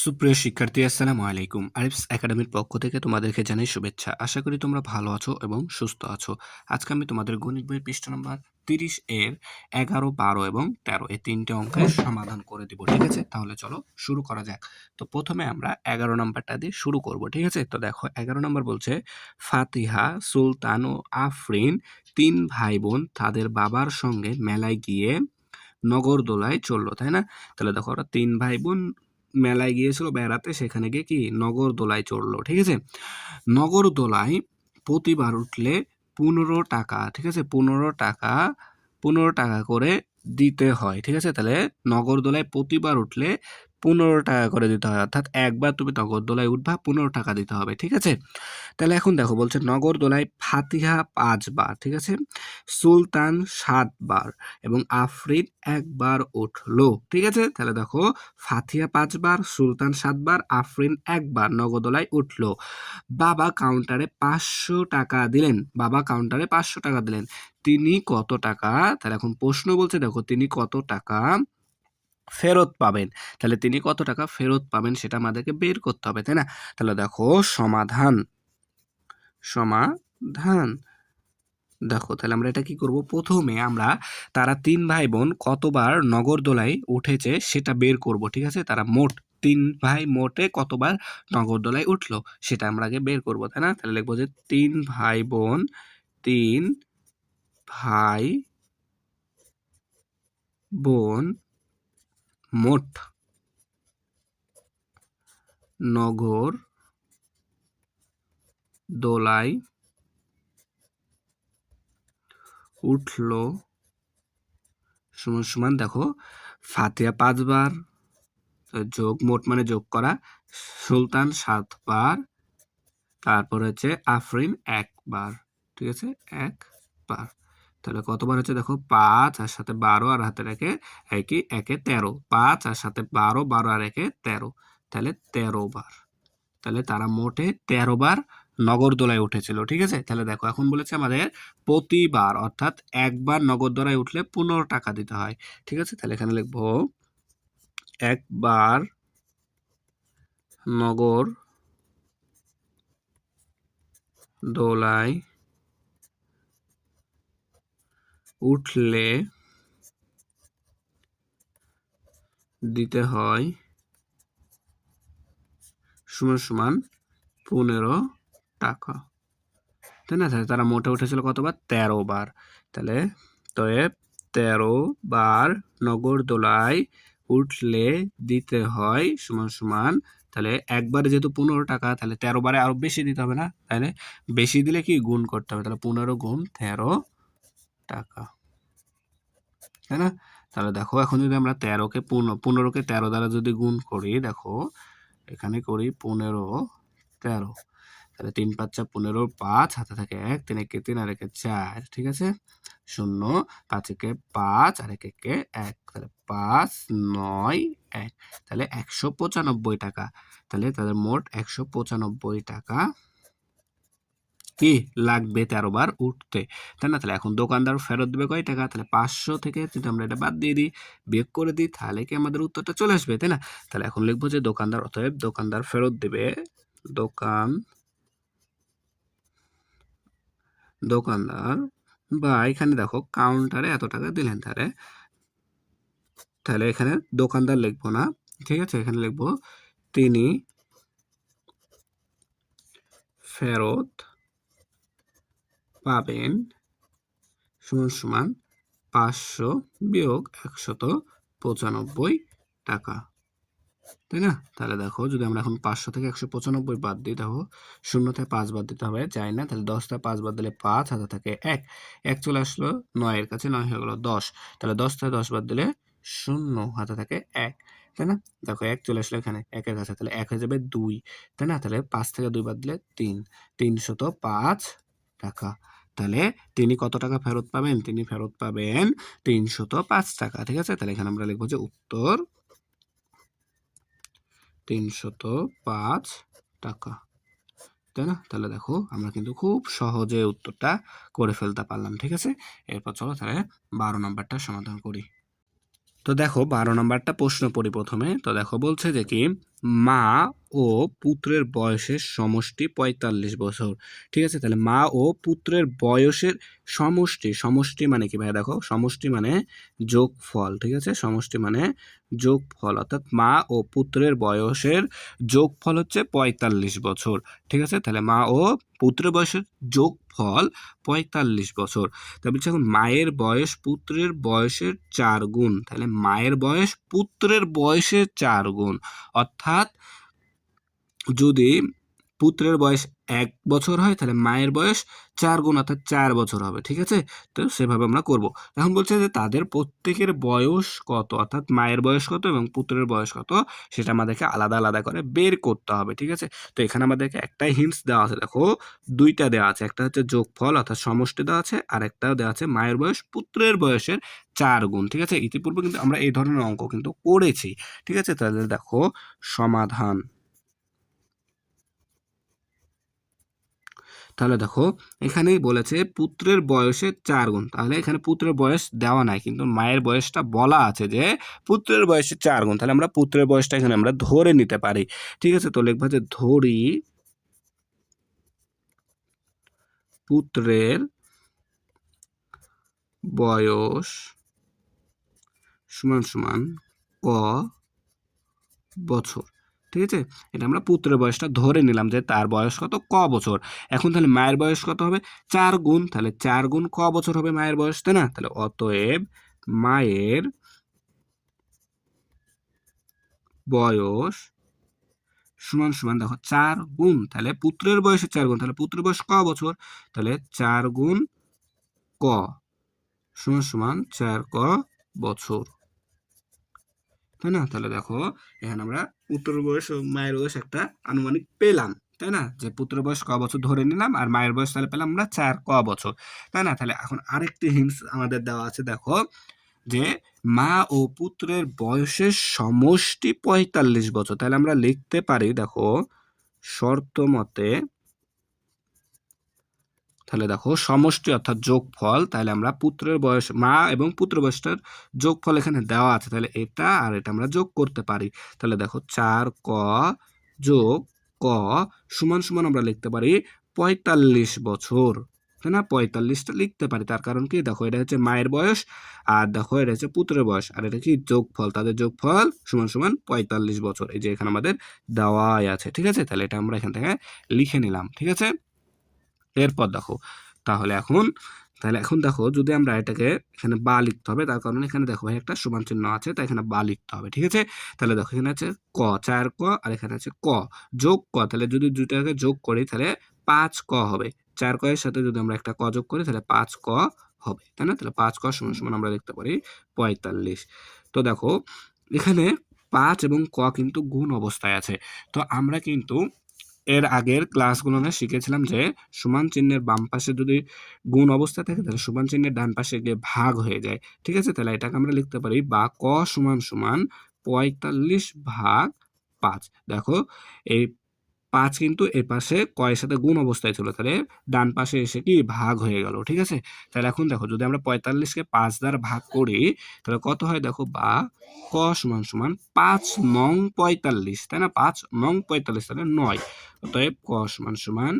সুপ্রিয় শিক্ষার্থী, আসসালামু আলাইকুম। আরিফস একাডেমির পক্ষ থেকে তোমাদেরকে জানাই শুভেচ্ছা। আশা করি তোমরা ভালো আছো এবং সুস্থ আছো। আজকে আমি তোমাদের গণিত বইয়ের পৃষ্ঠা নাম্বার 30 এর 11, 12 এবং 13 এই তিনটে অঙ্কের সমাধান করে দিব। ঠিক আছে, তাহলে চলো শুরু করা যাক। তো প্রথমে আমরা 11 নাম্বারটা দিয়ে শুরু করব। ঠিক আছে, তো দেখো 11 নাম্বার বলছে ফাতিহা, সুলতান ও আফরিন 3 ভাই বোন তাদের বাবার সঙ্গে মেলায় গিয়ে নগরদোলায় চললো, তাই না? তাহলে দেখো ওরা 3 ভাই বোন মেলায় গিয়েছিল বেড়াতে, সেখানে গিয়ে কি নগরদোলায় চড়লো। ঠিক আছে, নগরদোলায় প্রতিবার উঠলে 15 টাকা, ঠিক আছে, 15 টাকা করে দিতে হয়। ঠিক আছে, তাহলে নগরদোলায় প্রতিবার উঠলে 15 টাকা করে দিতে হয়, অর্থাৎ একবার তুমি নগরদোলায় উঠবা 15 টাকা দিতে হবে। ঠিক আছে, তাহলে এখন দেখো বলছে নগরদোলায় ফাতিহা 5 বার, ঠিক আছে, সুলতান 7 বার এবং আফরিন 1 বার উঠলো। ঠিক আছে, তাহলে দেখো ফাতিহা 5 বার, সুলতান 7 বার, আফরিন 1 বার নগরদোলায় উঠলো। বাবা কাউন্টারে 500 টাকা দিলেন, বাবা কাউন্টারে 500 টাকা দিলেন। তিনি কত টাকা, তাহলে এখন প্রশ্ন বলছে দেখো তিনি কত টাকা ফেরত পাবেন। তাহলে তিনি কত টাকা ফেরত পাবেন সেটা আমাদেরকে বের করতে হবে, তাই না? তাহলে দেখো সমাধান সমাধান দেখো, তাহলে আমরা এটা কি করব, প্রথমে আমরা তারা 3 ভাই বোন কতবার নগরদোলায় উঠেছে সেটা বের করব। ঠিক আছে, তারা মোট 3 ভাই মোটে কতবার নগরদোলায় উঠলো সেটা আমরা আগে বের করব, তাই না? তাহলে লিখবো যে 3 ভাই বোন, 3 ভাই বোন মোট নগর দোলায় উঠলো সমান সমান দেখো ফাতিহা 5 বার যোগ মোট মানে যোগ করা, সুলতান 7 বার, তারপর হচ্ছে আফরিন 1 বার। ঠিক আছে, 1 বার। তাহলে কতবার হচ্ছে দেখো 5 আর সাথে 12 আর হাতে রেখে একই একে 13, 5 আর সাথে 12, 12 আর একে 13, তাহলে 13 বার। তাহলে তারা মোটে 13 বার নগরদোলায় উঠেছিল। ঠিক আছে, তাহলে দেখো এখন বলেছে আমাদের প্রতিবার, অর্থাৎ একবার নগরদোলায় উঠলে 15 টাকা দিতে হয়। ঠিক আছে, তাহলে এখানে লিখবো একবার নগর দোলায় উঠলে দিতে হয় সমান সমান 15 টাকা, তাই না? তাহলে তারা মোটে উঠেছিল কতবার, 13 বার। তাহলে 13 বার নগরদোলায় উঠলে দিতে হয় সমান সমান, তাহলে একবারে যেহেতু 15 টাকা, তাহলে 13 বারে আরো বেশি দিতে হবে না? তাহলে বেশি দিলে কি গুণ করতে হবে, তাহলে 15 গুণ 13 টাকা, তাই না? তাহলে দেখো এখন যদি আমরা 13কে 13 দ্বারা যদি গুণ করি, দেখো এখানে করি 15 13, তাহলে 3 5 যা 15, 5 হাতে থাকে 1, 3 একে 3 আর একে 4, ঠিক আছে, 0, 5 একে 5 আর একে 1, তাহলে 5 9 1, তাহলে 195 টাকা। তাহলে তাদের মোট 195 টাকা কি লাগবে 13 বার উঠতে, তাই না? তাহলে এখন দোকানদার ফেরত দেবে কয় টাকা, তাহলে 500 থেকে যদি আমরা এটা বাদ দিয়ে দিই, বিয়োগ করে দিই, তাহলে কি আমাদের উত্তরটা চলে আসবে, তাই না? তাহলে এখন লিখবো যে দোকানদার, অতএব দোকানদার ফেরত দেবে, দোকানদার বা এখানে দেখো কাউন্টারে এত টাকা দিলেন, তাহলে এখানে দোকানদার লিখবো না, ঠিক আছে, এখানে লিখবো তিনি ফেরত পাবেন সমান সমান 500 বিয়োগ 195 টাকা, তাই না? তাহলে দেখো যদি আমরা এখন 500 থেকে 195 বাদ দিই, দেখো 0 থেকে 5 বাদ দিতে হবে, যায় না, তাহলে 10 থেকে 5 বাদ দিলে 5, হাতে থাকে 1, 1 চলে আসলো 9 এর কাছে, 9 হয়ে গেল 10, তাহলে 10 থেকে 10 বাদ দিলে 0, হাতে থাকে 1, তাই না? দেখো 1 চলে আসলো এখানে 1 এর কাছে, তাহলে 1 হয়ে যাবে 2, তাই না? তাহলে 5 থেকে 2 বাদ দিলে 3, 305 টাকা। তাহলে তিনি কত টাকা ফেরত পাবেন, তিনি ফেরত পাবেন 305 টাকা। ঠিক আছে, তাহলে এখানে আমরা লিখবো যে উত্তর 305 টাকা, তাই না? তাহলে দেখো আমরা কিন্তু খুব সহজে উত্তরটা করে ফেলতে পারলাম। ঠিক আছে, এরপর চলো তাহলে 12 নম্বরটা সমাধান করি। তো দেখো 12 নম্বরটা প্রশ্ন পড়ি প্রথমে। তো দেখো বলছে যে কি মা ও পুত্রের বয়সের সমষ্টি ৪৫ বছর। ঠিক আছে? তাহলে মা ও পুত্রের বয়সের সমষ্টি, সমষ্টি মানে কি ভাইয়া দেখো, সমষ্টি মানে যোগফল। ঠিক আছে? সমষ্টি মানে যোগফল, অর্থাৎ মা ও পুত্রের বয়সের যোগফল হচ্ছে ৪৫ বছর। ঠিক আছে? তাহলে মা ও পুত্রের বয়সের যোগফল ৪৫ বছর। তারপর হচ্ছে এখন মায়ের বয়স পুত্রের বয়সের ৪ গুণ। তাহলে মায়ের বয়স পুত্রের বয়সের ৪ গুণ। অর্থাৎ যদি পুত্রের বয়স ১ বছর হয় তাহলে মায়ের বয়স ৪ গুণ অর্থাৎ ৪ বছর হবে। ঠিক আছে? তো সেভাবে আমরা করব। এখন বলছে যে তাদের প্রত্যেকের বয়স কত, অর্থাৎ মায়ের বয়স কত এবং পুত্রের বয়স কত সেটা আমাদেরকে আলাদা আলাদা করে বের করতে হবে। ঠিক আছে? তো এখানে আমাদেরকে একটাই হিন্টস দেওয়া আছে, দেখো ২ টা দেওয়া আছে। একটা হচ্ছে যোগফল অর্থাৎ সমষ্টি দেওয়া আছে, আর একটাও দেওয়া আছে মায়ের বয়স পুত্রের বয়সের ৪ গুণ। ঠিক আছে? ইতিপূর্বে কিন্তু আমরা এই ধরনের অঙ্ক কিন্তু করেছি। ঠিক আছে? তাহলে দেখো সমাধান। তাহলে দেখো এখানেই বলেছে পুত্রের বয়সের ৪ গুণ। তাহলে এখানে পুত্রের বয়স দেওয়া নাই, কিন্তু মায়ের বয়সটা বলা আছে যে পুত্রের বয়সের ৪ গুণ। তাহলে আমরা পুত্রের বয়সটা এখানে আমরা ধরে নিতে পারি। ঠিক আছে? তো লিখবা যে ধরি পুত্রের বয়স সমান সমান ক বছর। ঠিক আছে? এটা আমরা পুত্রের বয়সটা ধরে নিলাম যে তার বয়স কত, ক বছর। এখন তাহলে মায়ের বয়স কত হবে, ৪ গুণ। তাহলে ৪ গুণ ক বছর হবে মায়ের বয়স, তাই না? তাহলে অতএব মায়ের বয়স সমান সমান দেখো ৪ গুণ, তাহলে পুত্রের বয়সের ৪ গুণ, তাহলে পুত্রের বয়স ক বছর, তাহলে ৪ গুণ ক সমান সমান ৪ ক বছর। তাই না? তাহলে দেখো এখানে আমরা পুত্রের বয়স ও মায়ের বয়স একটা আনুমানিক পেলাম, তাই না? যে পুত্রের বয়স ক বছর ধরে নিলাম আর মায়ের বয়স তাহলে পেলাম আমরা ৪ ক বছর, তাই না? তাহলে এখন আরেকটি হিন্টস আমাদের দেওয়া আছে, দেখো যে মা ও পুত্রের বয়সের সমষ্টি ৪৫ বছর। তাহলে আমরা লিখতে পারি দেখো শর্ত মতে, তাহলে দেখো সমষ্টি অর্থাৎ যোগফল, তাহলে আমরা পুত্রের বয়স মা এবং পুত্র বয়সটার যোগফল এখানে দেওয়া আছে, তাহলে এটা আর এটা আমরা যোগ করতে পারি। তাহলে দেখো ৪ ক যোগ ক সমান সমান আমরা লিখতে পারি ৪৫ বছর, তাই না? ৪৫টা লিখতে পারি, তার কারণ কি দেখো এটা হচ্ছে মায়ের বয়স আর দেখো এটা হচ্ছে পুত্রের বয়স আর এটা কি যোগফল, তাদের যোগফল সমান সমান ৪৫ বছর। এই যে এখানে আমাদের দেওয়াই আছে। ঠিক আছে? তাহলে এটা আমরা এখান থেকে লিখে নিলাম। ঠিক আছে? এরপর দেখো তাহলে এখন দেখো যদি আমরা এটাকে এখানে বা লিখতে হবে, তার কারণে এখানে দেখো ভাই একটা সমান চিহ্ন আছে, তাই এখানে বা লিখতে হবে। ঠিক আছে? তাহলে দেখো এখানে আছে ক, ৪ ক আর এখানে আছে ক যোগ ক, তাহলে যদি দুইটাকে যোগ করি তাহলে ৫ ক হবে। ৪ ক এর সাথে যদি আমরা একটা ক যোগ করি তাহলে ৫ ক হবে, তাই না? তাহলে ৫ ক সমান সমান আমরা লিখতে পারি ৪৫। তো দেখো এখানে ৫ এবং ক কিন্তু গুণ অবস্থায় আছে। তো আমরা কিন্তু এর আগের ক্লাসগুলোতে শিখেছিলাম যে সমান চিহ্নের বাম পাশে যদি গুণ অবস্থা থাকে তাহলে সমান চিহ্নের ডান পাশে গিয়ে ভাগ হয়ে যায়। ঠিক আছে? তাহলে এটাকে আমরা লিখতে পারি বা ক সমান সমান ৪৫ ভাগ ৫। দেখো এই ৫ কিন্তু এ পাশে ক এর সাথে গুণ অবস্থায় ছিল, তাহলে ডান পাশে এসে কি ভাগ হয়ে গেল। ঠিক আছে? তাহলে এখন দেখো যদি আমরা ৪৫ কে ৫ দ্বারা ভাগ করি তাহলে কত হয় দেখো, বা ক সমান সমান ৫ নং ৪৫, তাই না? ৫ নং ৪৫ তাহলে ৯, অতএব ক সমান সমান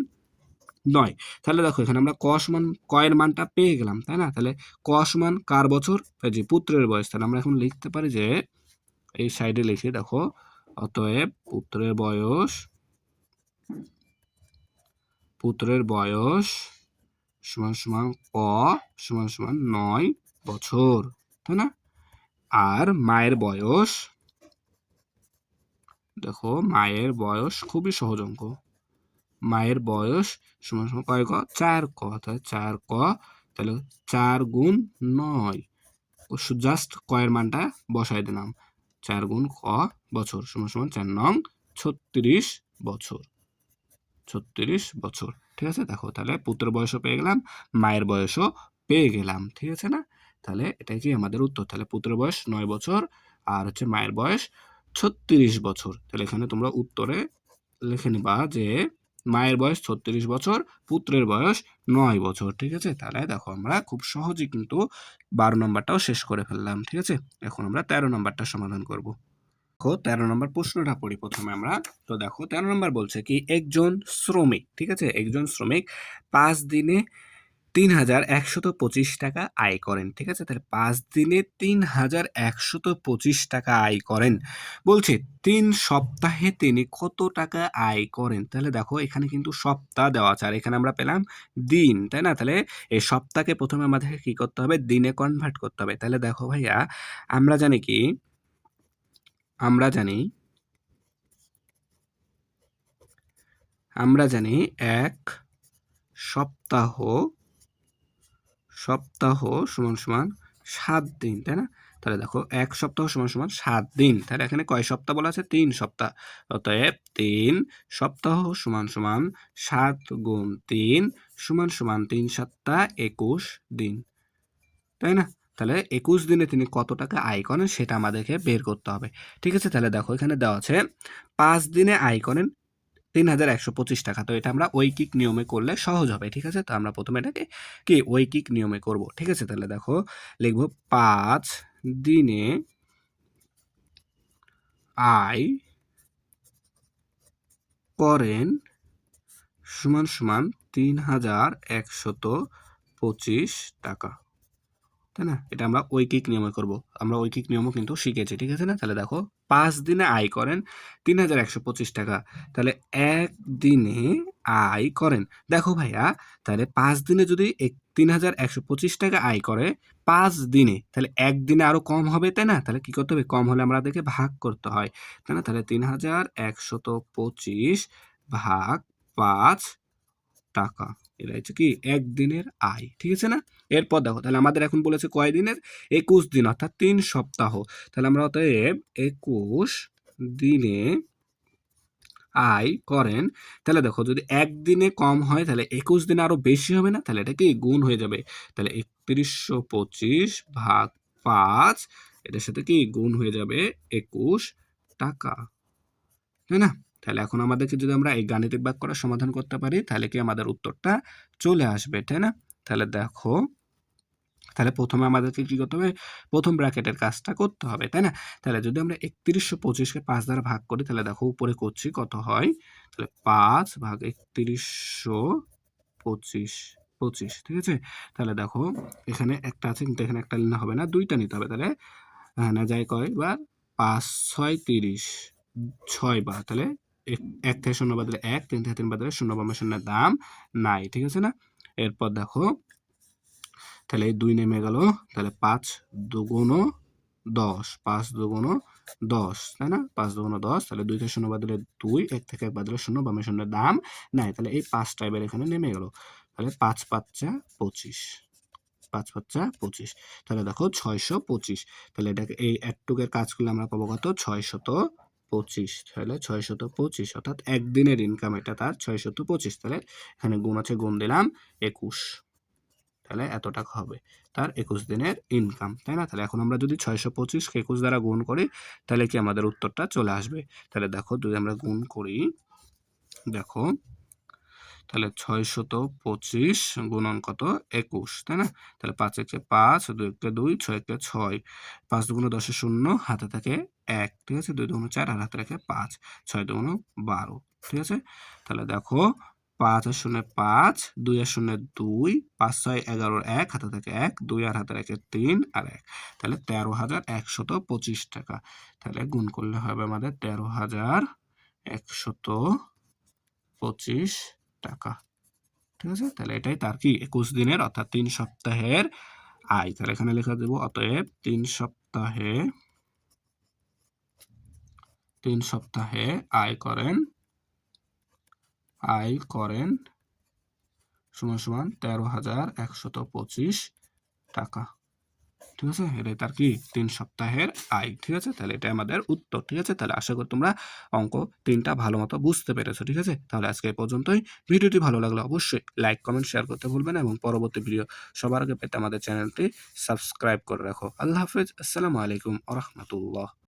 ৯। তাহলে দেখো এখানে আমরা ক সমান ক এর মানটা পেয়ে গেলাম, তাই না? তাহলে ক সমান কার বছর, এই যে পুত্রের বয়স। তাহলে আমরা এখন লিখতে পারি যে এই সাইডে লিখি দেখো অতএব পুত্রের বয়স সমান সমান ক সমান সমান ৯ বছর, তাই না? আর মায়ের বয়স, দেখো মায়ের বয়স খুবই সহজ অঙ্ক, মায়ের বয়স সমান সমান কয় ক, ৪ ক, তাহলে ৪ ক, তাহলে ৪ গুণ ৯, জাস্ট ক এর মানটা বসাই দিলাম, ৪ গুণ ক বছর সমান সমান ৪ নং ৩৬ বছর, ৩৬ বছর। ঠিক আছে? দেখো তাহলে পুত্রের বয়সও পেয়ে গেলাম, মায়ের বয়সও পেয়ে গেলাম। ঠিক আছে না? তাহলে এটাই কি আমাদের উত্তর। তাহলে পুত্রের বয়স ৯ বছর আর হচ্ছে মায়ের বয়স ৩৬ বছর। তাহলে এখানে তোমরা উত্তরে লিখে নিবা যে মায়ের বয়স ৩৬ বছর, পুত্রের বয়স ৯ বছর। ঠিক আছে? তাহলে দেখো আমরা খুব সহজেই কিন্তু ১২ নম্বরটাও শেষ করে ফেললাম। ঠিক আছে? এখন আমরা ১৩ নম্বরটা সমাধান করব। দেখো ১৩ নম্বর প্রশ্নটা পড়ি প্রথমে আমরা। তো দেখো ১৩ নম্বর বলছে কি একজন শ্রমিক, ঠিক আছে? একজন শ্রমিক ৫ দিনে ৩,১২৫ টাকা আয় করেন, ঠিক আছে? তাহলে ৫ দিনে ৩,১২৫ টাকা আয় করেন। বলছে ৩ সপ্তাহে তিনি কত টাকা আয় করেন? তাহলে দেখো এখানে কিন্তু সপ্তাহ দেওয়া আছে আর এখানে আমরা পেলাম দিন, তাই না? তাহলে এই সপ্তাহকে প্রথমে আমাদেরকে কি করতে হবে? দিনে কনভার্ট করতে হবে। তাহলে দেখো ভাইয়া আমরা জানি কি? আমরা জানি ১ সপ্তাহ সমান ৭ দিন, তাই না? তাহলে দেখো ১ সপ্তাহ সমান ৭ দিন। তাহলে এখানে কয় সপ্তাহ বলা আছে? ৩ সপ্তাহ। অতএব ৩ সপ্তাহ সমান ৭ গুণ ৩ সমান ৩ ৭ ২১ দিন। তাই না? তাহলে ২১ দিনে তিনি কত টাকা আয় করেন সেটা আমাদেরকে বের করতে হবে। ঠিক আছে? তাহলে দেখো এখানে দেওয়া আছে ৫ দিনে আয় করেন ৩,১২৫ টাকা। তো এটা আমরা ঐকিক নিয়মে করলে সহজ হবে। ঠিক আছে? তো আমরা প্রথমে এটাকে কি ঐকিক নিয়মে করব। ঠিক আছে? তাহলে দেখো লিখব ৫ দিনে আয় করেন সমান ৩,১২৫ টাকা। তাই না? এটা আমরা ঐকিক নিয়মে করব। আমরা ঐকিক নিয়মও কিন্তু শিখেছি। ঠিক আছে না? তাহলে দেখো ৫ দিনে আয় করেন ৩,১২৫ টাকা। তাহলে ১ দিনে আয় করেন। দেখো ভাইয়া তাহলে ৫ দিনে যদি ৩,১২৫ টাকা আয় করে ৫ দিনে তাহলে ১ দিনে আরো কম হবে, তাই না? তাহলে কি করতে হবে? কম হলে আমাদেরকে ভাগ করতে হয়। তাই না? তাহলে ৩,১২৫ ভাগ ৫ টাকা। এটা হচ্ছে কি ১ দিনের আয়। ঠিক আছে না? এরপর দেখো তাহলে আমাদের এখন বলেছে কয় দিনের? ২১ দিন অর্থাৎ ৩ সপ্তাহ। তাহলে আমরা অতএব ২১ দিনে আয় করেন। তাহলে দেখো যদি ১ দিনে কম হয় তাহলে ২১ দিনে আরো বেশি হবে না? তাহলে এটা কি গুণ হয়ে যাবে। তাহলে ৩১২৫ ভাগ ৫ এটার সাথে কি গুণ হয়ে যাবে ২১ টাকা। তাই না? তাহলে এখন আমাদেরকে যদি আমরা এই গাণিতিক বাক্যটা সমাধান করতে পারি তাহলে কি আমাদের উত্তরটা চলে আসবে, তাই না? তাহলে দেখো তাহলে প্রথমে আমাদেরকে কি করতে হবে? প্রথম ব্র্যাকেটের কাজটা করতে হবে, তাই না? তাহলে যদি আমরা ৩১২৫ কে ৫ দ্বারা ভাগ করি তাহলে দেখো উপরে করছি কত হয়? তাহলে ৫ ভাগ ৩১২৫ ২৫, ঠিক আছে? তাহলে দেখো এখানে একটা আছে কিন্তু এখানে একটা নিলে হবে না, ২ টা নিতে হবে। তাহলে না যায় কয়বার? ৫ ৬ ৩০ ৬ বার। তাহলে ১ থেকে ০ বাদ দিলে ১, ৩ থেকে ৩ বাদ দিলে ০ বা শূন্যের দাম নাই। ঠিক আছে না? এরপর দেখো তাহলে এই ২ নেমে গেল। তাহলে ৫ দুগুণ ১০, ৫ দুগুণ ১০, তাই না? ৫ দুগুণ ১০ তাহলে ২ থেকে ০ বাদ দিলে ২, ১ থেকে ১ বাদ দিলে ০, বামে শূন্যের দাম নাই। তাহলে এই ৫ টা এবার এখানে নেমে গেল। তাহলে ৫ ৫ ২৫, ৫ ৫ ২৫। তাহলে দেখো ৬২৫। তাহলে এটাকে এই এতটুকের কাজ করলে আমরা পাবো কত? ৬২৫। তাহলে ৬২৫ অর্থাৎ একদিনের ইনকাম এটা তার ৬২৫। তাহলে এখানে গুণ আছে, গুণ দিলাম ২১। তাহলে এত টাকা হবে তার ২১ দিনের ইনকাম, তাই না? তাহলে এখন আমরা যদি ৬২৫ কে ২১ দ্বারা গুণ করি তাহলে কি আমাদের উত্তরটা চলে আসবে। তাহলে দেখো যদি আমরা গুণ করি, দেখো তাহলে ৬২৫ গুণন কত? ২১, তাই না? তাহলে ৫ একে ৫, ২ একে ২, ৬ একে ৬, ৫ দুগুণে ১০ এর ০, হাতে থাকে ১, ঠিক আছে? ২ দুগুণে ৪ আর হাতে রাখে ৫, ৬ দুগুণে ১২, ঠিক আছে? তাহলে দেখো ৫ আর শূন্যে ৫, ২ আর শূন্যে ২, ৫ ৬ ১১ ১, হাতে থাকে ১, ২ আর হাতে রাখে ৩ আর ১, তাহলে ১৩,১২৫ টাকা। তাহলে গুণ করলে হবে আমাদের ১৩,১২৫ টাকা। ঠিক আছে? তাহলে এটাই তার কি ২১ দিনের অর্থাৎ ৩ সপ্তাহের আয়। তাহলে এখানে লিখে দেব অতএব ৩ সপ্তাহে আয় করেন সমান ১৩,১২৫ টাকা। ঠিক আছে? এটাই তার কি ৩ সপ্তাহের আয়। ঠিক আছে? তাহলে এটাই আমাদের উত্তর। ঠিক আছে? তাহলে আশা করি তোমরা অঙ্ক ৩ টা ভালো মতো বুঝতে পেরেছো। ঠিক আছে? তাহলে আজকে এই পর্যন্তই। ভিডিওটি ভালো লাগলে অবশ্যই লাইক, কমেন্ট, শেয়ার করতে ভুলবেন না এবং পরবর্তী ভিডিও সবার আগে পেতে আমাদের চ্যানেলটি সাবস্ক্রাইব করে রাখো। আল্লাহ হাফেজ। আসসালামু আলাইকুম ওয়া রাহমাতুল্লাহ।